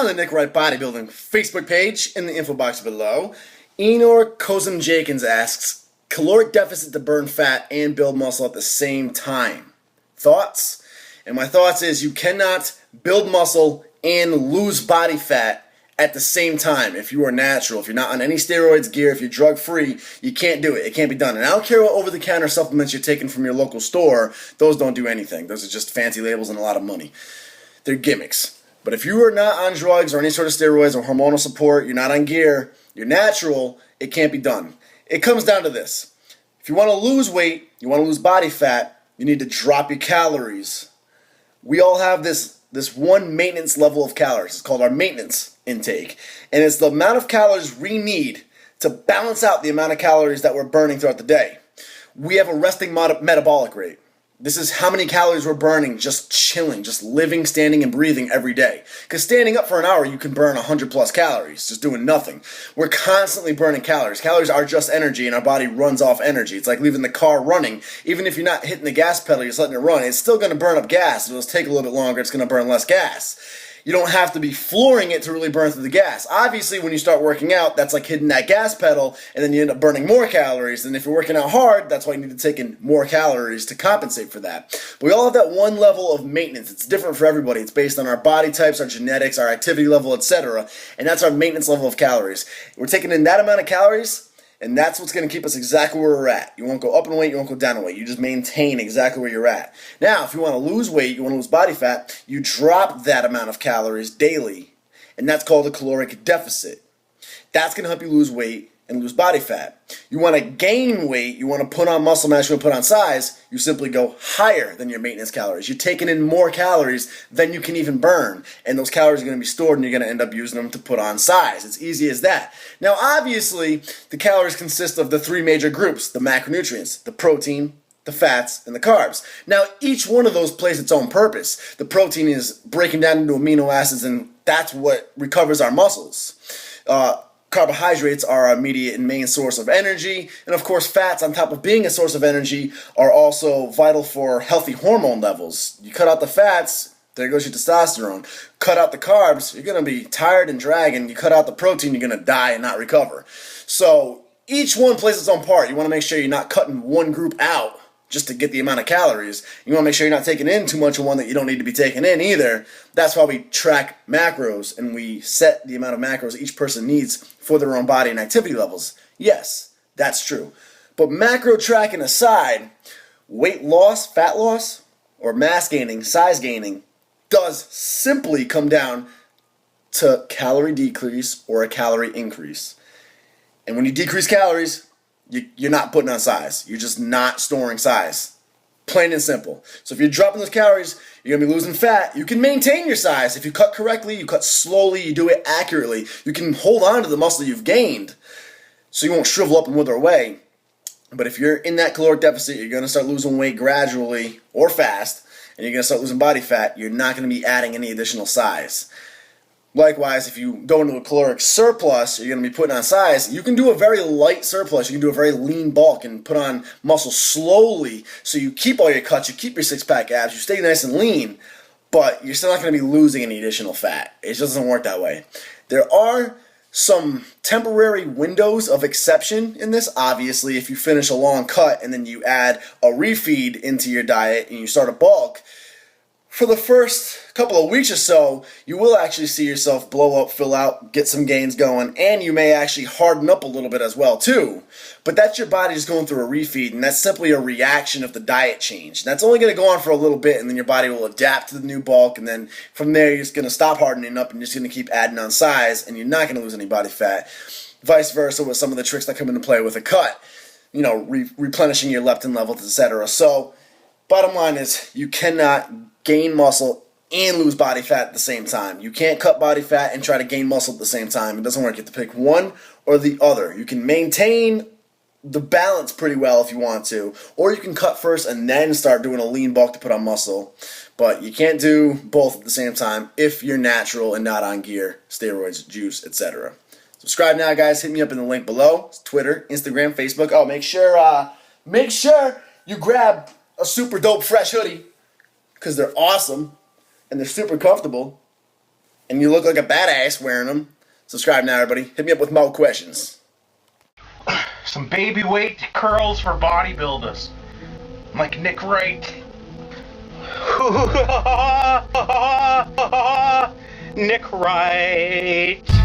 on the Nick Wright Bodybuilding Facebook page in the info box below. Enor Kozum Jakins asks, caloric deficit to burn fat and build muscle at the same time. Thoughts? And my thoughts is you cannot build muscle and lose body fat at the same time. If you are natural, if you're not on any steroids, gear, if you're drug free, you can't do it. It can't be done. And I don't care what over-the-counter supplements you're taking from your local store. Those don't do anything. Those are just fancy labels and a lot of money. They're gimmicks. But if you are not on drugs or any sort of steroids or hormonal support, you're not on gear, you're natural, it can't be done. It comes down to this. If you want to lose weight, you want to lose body fat, you need to drop your calories. We all have this one maintenance level of calories. It's called our maintenance intake. And it's the amount of calories we need to balance out the amount of calories that we're burning throughout the day. We have a resting metabolic rate. This is how many calories we're burning just chilling, just living, standing, and breathing every day. Because standing up for an hour, you can burn 100 plus calories, just doing nothing. We're constantly burning calories. Calories are just energy, and our body runs off energy. It's like leaving the car running. Even if you're not hitting the gas pedal, you're just letting it run, it's still going to burn up gas. It'll just take a little bit longer. It's going to burn less gas. You don't have to be flooring it to really burn through the gas. Obviously, when you start working out, that's like hitting that gas pedal, and then you end up burning more calories. And if you're working out hard, that's why you need to take in more calories to compensate for that. But we all have that one level of maintenance. It's different for everybody. It's based on our body types, our genetics, our activity level, etc. And that's our maintenance level of calories. We're taking in that amount of calories, and that's what's going to keep us exactly where we're at. You won't go up in weight, you won't go down in weight. You just maintain exactly where you're at. Now, if you want to lose weight, you want to lose body fat, you drop that amount of calories daily, and that's called a caloric deficit. That's going to help you lose weight and lose body fat. You want to gain weight, you want to put on muscle mass, you want to put on size, you simply go higher than your maintenance calories. You're taking in more calories than you can even burn, and those calories are going to be stored and you're going to end up using them to put on size. It's easy as that. Now obviously, the calories consist of the three major groups, the macronutrients, the protein, the fats, and the carbs. Now each one of those plays its own purpose. The protein is breaking down into amino acids, and that's what recovers our muscles. Carbohydrates are our immediate and main source of energy, and of course fats, on top of being a source of energy, are also vital for healthy hormone levels. You cut out the fats, there goes your testosterone. Cut out the carbs, you're going to be tired and dragging. You cut out the protein, you're going to die and not recover. So each one plays its own part. You want to make sure you're not cutting one group out just to get the amount of calories. You want to make sure you're not taking in too much of one that you don't need to be taking in either. That's why we track macros, and we set the amount of macros each person needs for their own body and activity levels. Yes, that's true. But macro tracking aside, weight loss, fat loss, or mass gaining, size gaining, does simply come down to calorie decrease or a calorie increase. And when you decrease calories, you're not putting on size. You're just not storing size. Plain and simple. So if you're dropping those calories, you're going to be losing fat. You can maintain your size. If you cut correctly, you cut slowly, you do it accurately, you can hold on to the muscle you've gained so you won't shrivel up and wither away. But if you're in that caloric deficit, you're going to start losing weight gradually or fast, and you're going to start losing body fat. You're not going to be adding any additional size. Likewise, if you go into a caloric surplus, you're going to be putting on size. You can do a very light surplus. You can do a very lean bulk and put on muscle slowly, so you keep all your cuts, you keep your six-pack abs, you stay nice and lean, but you're still not going to be losing any additional fat. It just doesn't work that way. There are some temporary windows of exception in this. Obviously, if you finish a long cut and then you add a refeed into your diet and you start a bulk, for the first couple of weeks or so, you will actually see yourself blow up, fill out, get some gains going, and you may actually harden up a little bit as well too. But that's your body just going through a refeed, and that's simply a reaction of the diet change. That's only going to go on for a little bit, and then your body will adapt to the new bulk, and then from there you're just going to stop hardening up and you're just going to keep adding on size, and you're not going to lose any body fat. Vice versa with some of the tricks that come into play with a cut, replenishing your leptin levels, etc. So, bottom line is, you cannot gain muscle and lose body fat at the same time. You can't cut body fat and try to gain muscle at the same time. It doesn't work. You have to pick one or the other. You can maintain the balance pretty well if you want to, or you can cut first and then start doing a lean bulk to put on muscle. But you can't do both at the same time if you're natural and not on gear, steroids, juice, etc. Subscribe now, guys. Hit me up in the link below. It's Twitter, Instagram, Facebook. Oh, make sure you grab a super dope fresh hoodie, because they're awesome and they're super comfortable. and you look like a badass wearing them. Subscribe now, everybody. Hit me up with more questions. Some baby weight curls for bodybuilders. Like Nick Wright. Nick Wright.